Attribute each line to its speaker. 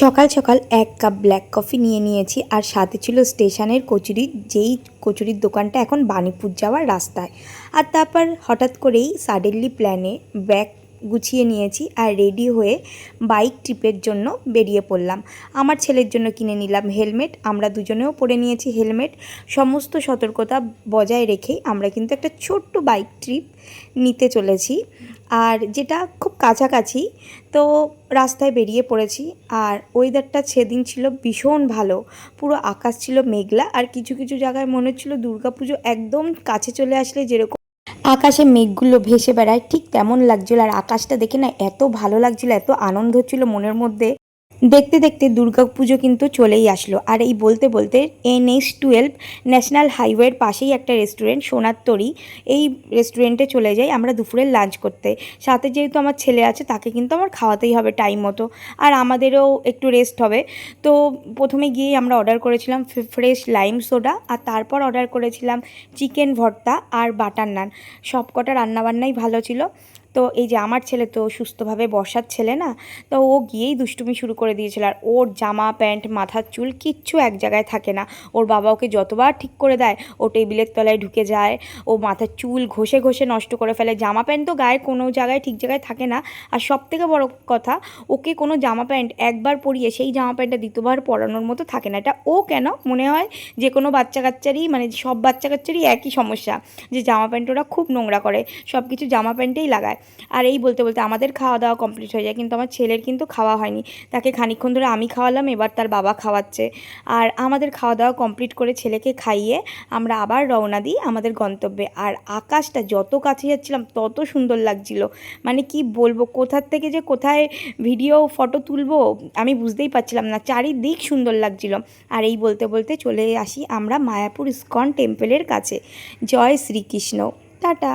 Speaker 1: সকাল সকাল এক কাপ ব্ল্যাক কফি নিয়ে নিয়েছি আর সাথে ছিল স্টেশনের কচুরি, যেই কচুরির দোকানটা এখন বাণীপুর যাওয়ার রাস্তায়। আর তারপর হঠাৎ করেই সাডেনলি প্ল্যানে ব্যাগ গুছিয়ে নিয়েছি আর রেডি হয়ে বাইক ট্রিপের জন্য বেরিয়ে পড়লাম। আমার ছেলের জন্য কিনে নিলাম হেলমেট, আমরা দুজনেও পরে নিয়েছি হেলমেট। সমস্ত সতর্কতা বজায় রেখেই আমরা কিন্তু একটা ছোট্ট বাইক ট্রিপ নিতে চলেছি, আর যেটা খুব কাছাকাছি। তো রাস্তায় বেরিয়ে পড়েছি আর ওয়েদারটা সেদিন ছিল ভীষণ ভালো। পুরো আকাশ ছিল মেঘলা আর কিছু কিছু জায়গায় মনে হচ্ছিল দুর্গাপুজো একদম কাছে চলে আসলে যেরকম আকাশে মেঘগুলো ভেসে বেড়ায় ঠিক তেমন লাগছিল। আর আকাশটা দেখে না এত ভালো লাগছিল, এত আনন্দ হচ্ছিল মনের মধ্যে। দেখতে দেখতে দুর্গাপুজো কিন্তু চলেই আসলো। আর এই বলতে বলতে NH-12 ন্যাশনাল হাইওয়ের পাশেই একটা রেস্টুরেন্ট সোনার তরী, এই রেস্টুরেন্টে চলে যাই আমরা দুপুরের লাঞ্চ করতে। সাথে যেহেতু আমার ছেলে আছে তাকে কিন্তু আমার খাওয়াতেই হবে টাইম মতো, আর আমাদেরও একটু রেস্ট হবে। তো প্রথমে গিয়েই আমরা অর্ডার করেছিলাম ফ্রেশ লাইম সোডা, আর তারপর অর্ডার করেছিলাম চিকেন ভর্তা আর বাটার নান। সব কটা রান্নাবান্নাই ভালো ছিল। তো এই যে আমার ছেলে তো সুস্থভাবে বসার ছেলে না, তো ও গিয়েই দুষ্টুমি শুরু করে দিয়েছিল। আর ওর জামা প্যান্ট মাথার চুল কিচ্ছু এক জায়গায় থাকে না। ওর বাবা ওকে যতবার ঠিক করে দেয় ও টেবিলের তলায় ঢুকে যায়, ও মাথার চুল ঘষে ঘষে নষ্ট করে ফেলে। জামা প্যান্ট তো গায়ে কোনো জায়গায় ঠিক জায়গায় থাকে না। আর সবথেকে বড় কথা, ওকে কোনো জামা প্যান্ট একবার পরিয়ে সেই জামা প্যান্টটা দ্বিতীয়বার পরানোর মতো থাকে না। এটা ও কেন মনে হয় যে কোনো বাচ্চা কাচ্চারই, মানে সব বাচ্চা কাচ্চারই একই সমস্যা, যে জামা প্যান্ট ওরা খুব নোংরা করে, সব কিছু জামা প্যান্টেই লাগায়। আর এই বলতে বলতে আমাদের খাওয়া দাওয়া কমপ্লিট হয়ে যায়, কিন্তু আমার ছেলের কিন্তু খাওয়া হয়নি। তাকে খানিকক্ষণ ধরে আমি খাওয়ালাম, এবার তার বাবা খাওয়াচ্ছে। আর আমাদের খাওয়া দাওয়া কমপ্লিট করে ছেলেকে খাইয়ে আমরা আবার রওনা দিই আমাদের গন্তব্যে। আর আকাশটা যত কাছে যাচ্ছিলাম তত সুন্দর লাগছিল, মানে কি বলবো, কোথার থেকে যে কোথায় ভিডিও ফটো তুলবো আমি বুঝতেই পারছিলাম না, চারিদিক সুন্দর লাগছিল। আর এই বলতে বলতে চলে আসি আমরা মায়াপুর ইস্কন টেম্পলের কাছে। জয় শ্রীকৃষ্ণ, টাটা।